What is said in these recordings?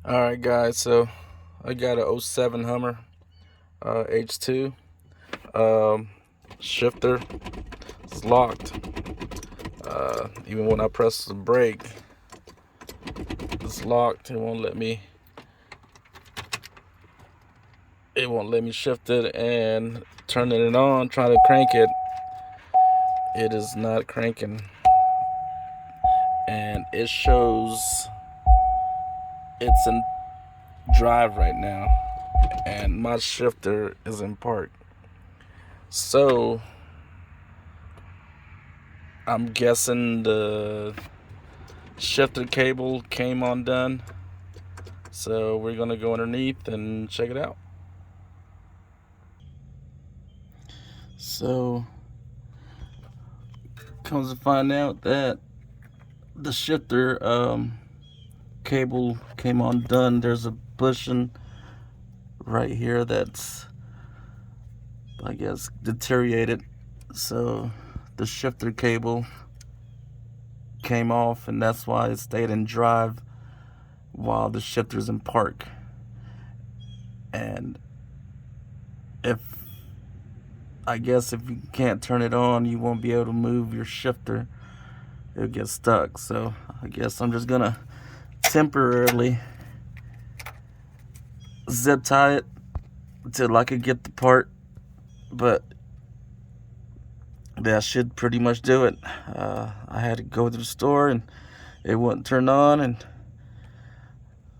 Alright guys, so I got a '07 Hummer H2. Shifter is locked. Even when I press the brake, it's locked. It won't let me shift it, and turning it on, trying to crank it, it is not cranking. And it shows it's in drive right now, and my shifter is in park. So I'm guessing the shifter cable came undone. So we're gonna go underneath and check it out. So comes to find out that the shifter cable came undone. There's a bushing right here that's, I guess, deteriorated. So the shifter cable came off, and that's why it stayed in drive while the shifter's in park. And I guess if you can't turn it on, you won't be able to move your shifter. It'll get stuck. So I guess I'm just gonna temporarily zip tie it until I could get the part. But that should pretty much do it. I had to go to the store and it wouldn't turn on, and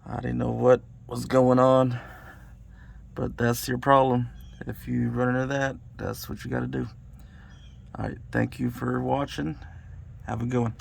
I didn't know what was going on. But that's your problem. If you run into that, that's what you got to do. All right, thank you for watching. Have a good one.